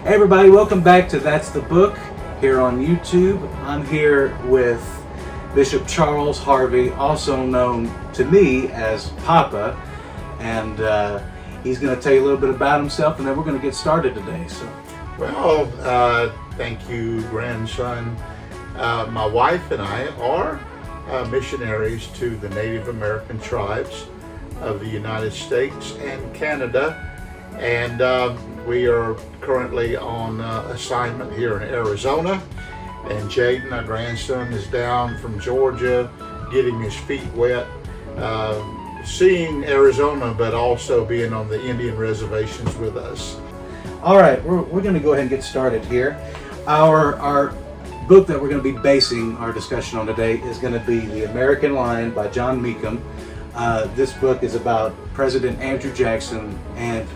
Hey everybody, welcome back to That's the Book here on YouTube. I'm here with Bishop Charles Harvey, also known to me as Papa, and he's going to tell you a little bit about himself, and then we're going to get started today. Well, thank you, grandson. My wife and I are missionaries to the Native American tribes of the United States and Canada, and we are currently on assignment here in Arizona, and Jaden, our grandson, is down from Georgia getting his feet wet, seeing Arizona, but also being on the Indian reservations with us. All right, we're going to go ahead and get started here. Our book that we're going to be basing our discussion on today is going to be The American Lion by John Meekum. This book is about President Andrew Jackson and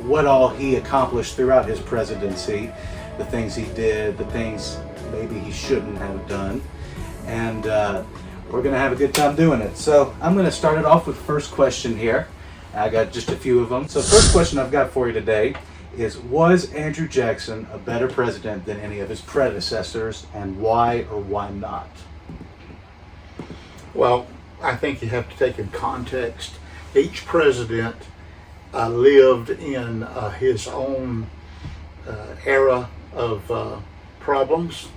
what all he accomplished throughout his presidency, the things he did, the things maybe he shouldn't have done, and we're going to have a good time doing it. So I'm going to start it off with the first question here. I got just a few of them. So first question I've got for you today is, was Andrew Jackson a better president than any of his predecessors, and why or why not? Well, I think you have to take in context. Each president lived in his own era of problems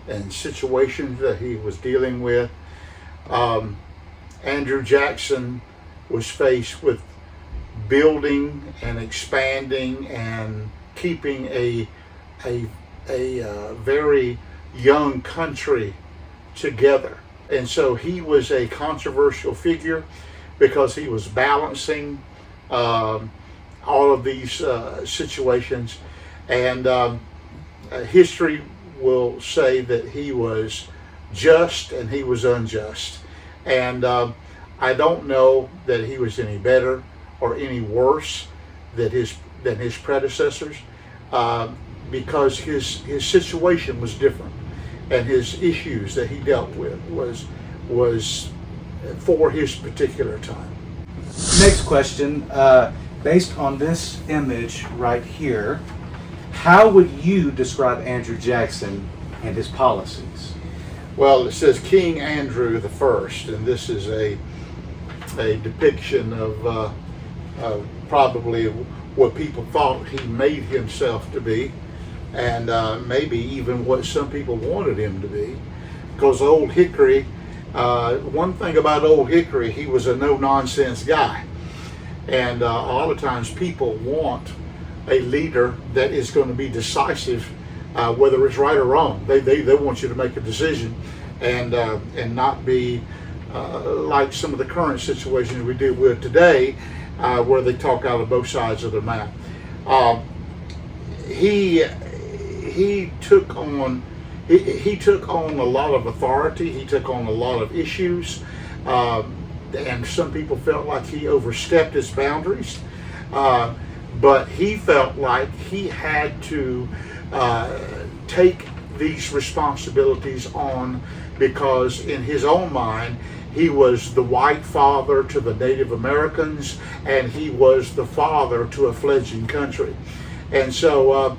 and situations that he was dealing with. Andrew Jackson was faced with building and expanding and keeping a very young country together. And so he was a controversial figure because he was balancing all of these situations, and history will say that he was just and he was unjust, and I don't know that he was any better or any worse than his predecessors, because his situation was different, and his issues that he dealt with was for his particular time. Next question, based on this image right here, how would you describe Andrew Jackson and his policies? Well, it says King Andrew the First, and this is a depiction of probably what people thought he made himself to be, and maybe even what some people wanted him to be. Because Old Hickory, one thing about Old Hickory, he was a no-nonsense guy. And a lot of times people want a leader that is going to be decisive, whether it's right or wrong. They want you to make a decision and not be like some of the current situations we deal with today, where they talk out of both sides of their mouth. He took on a lot of authority. He took on a lot of issues, and some people felt like he overstepped his boundaries. But he felt like he had to take these responsibilities on, because in his own mind, he was the white father to the Native Americans, and he was the father to a fledgling country. And so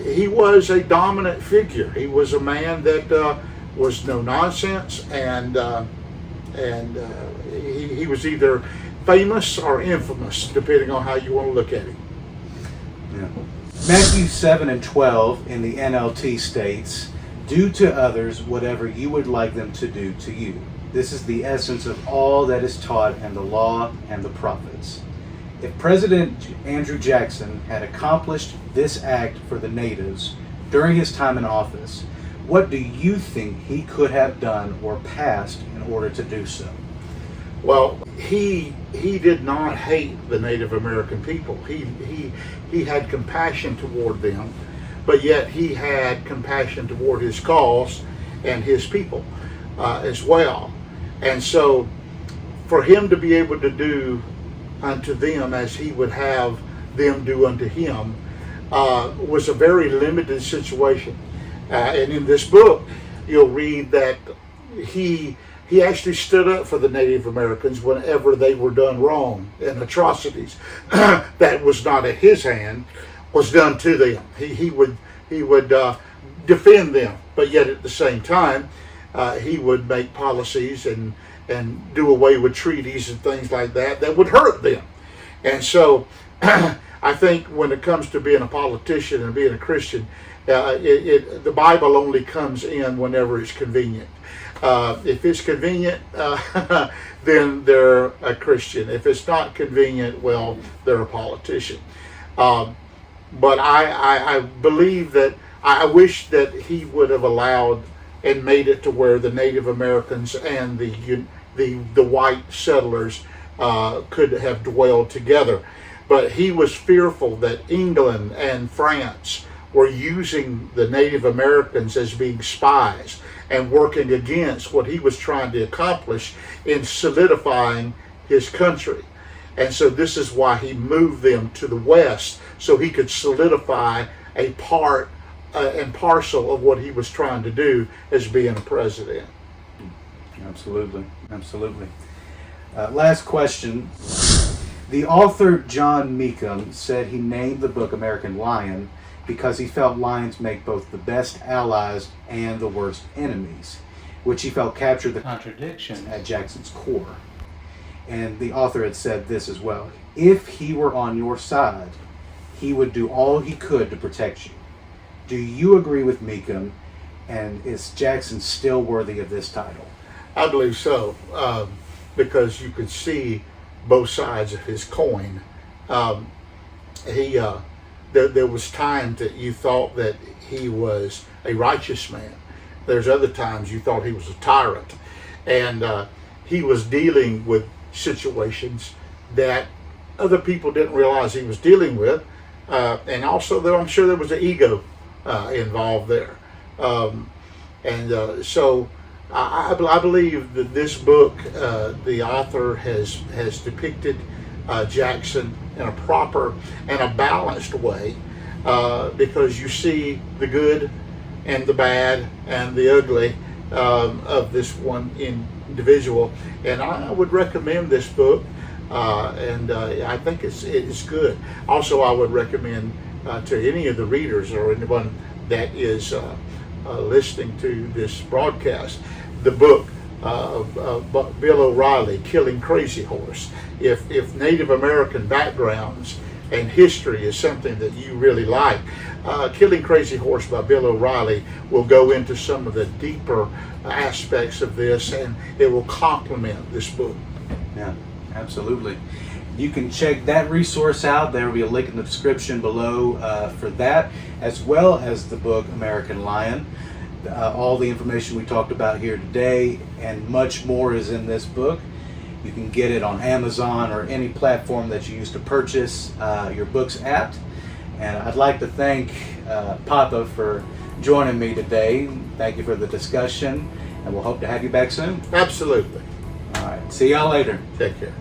he was a dominant figure. He was a man that was no nonsense, and he was either famous or infamous, depending on how you want to look at him. Yeah. Matthew 7:12 in the NLT states, "Do to others whatever you would like them to do to you. This is the essence of all that is taught in the law and the prophets." If President Andrew Jackson had accomplished this act for the natives during his time in office, what do you think he could have done or passed in order to do so? Well, he did not hate the Native American people. He had compassion toward them, but yet he had compassion toward his cause and his people as well. And so for him to be able to do unto them as he would have them do unto him was a very limited situation. And in this book, you'll read that he actually stood up for the Native Americans whenever they were done wrong and atrocities that was not at his hand was done to them. He would defend them, but yet at the same time, he would make policies and do away with treaties and things like that would hurt them. And so I think when it comes to being a politician and being a Christian, the Bible only comes in whenever it's convenient. If it's convenient, then they're a Christian. If it's not convenient, well, they're a politician. But I believe that I wish that he would have allowed and made it to where the Native Americans and the white settlers could have dwelled together. But he was fearful that England and France were using the Native Americans as being spies and working against what he was trying to accomplish in solidifying his country. And so this is why he moved them to the west, so he could solidify a part and parcel of what he was trying to do as being a president. Absolutely, absolutely. Last question. The author John Meekum said he named the book American Lion because he felt lions make both the best allies and the worst enemies, which he felt captured the contradiction at Jackson's core. And the author had said this as well: if he were on your side, he would do all he could to protect you. Do you agree with Meekum, and is Jackson still worthy of this title? I believe so, because you could see both sides of his coin. There was times that you thought that he was a righteous man. There's other times you thought he was a tyrant, and he was dealing with situations that other people didn't realize he was dealing with, and also though I'm sure there was an ego involved there, so I believe that this book, the author has depicted Jackson in a proper and a balanced way, because you see the good and the bad and the ugly of this one individual, and I would recommend this book, and I think it's good. Also, I would recommend to any of the readers or anyone that is listening to this broadcast, the book of Bill O'Reilly, Killing Crazy Horse. If Native American backgrounds and history is something that you really like, Killing Crazy Horse by Bill O'Reilly will go into some of the deeper aspects of this, and it will complement this book. Yeah, absolutely. You can check that resource out. There will be a link in the description below for that, as well as the book American Lion. All the information we talked about here today and much more is in this book. You can get it on Amazon or any platform that you use to purchase your books at. And I'd like to thank Papa for joining me today. Thank you for the discussion, and we'll hope to have you back soon. Absolutely. All right. See y'all later. Take care.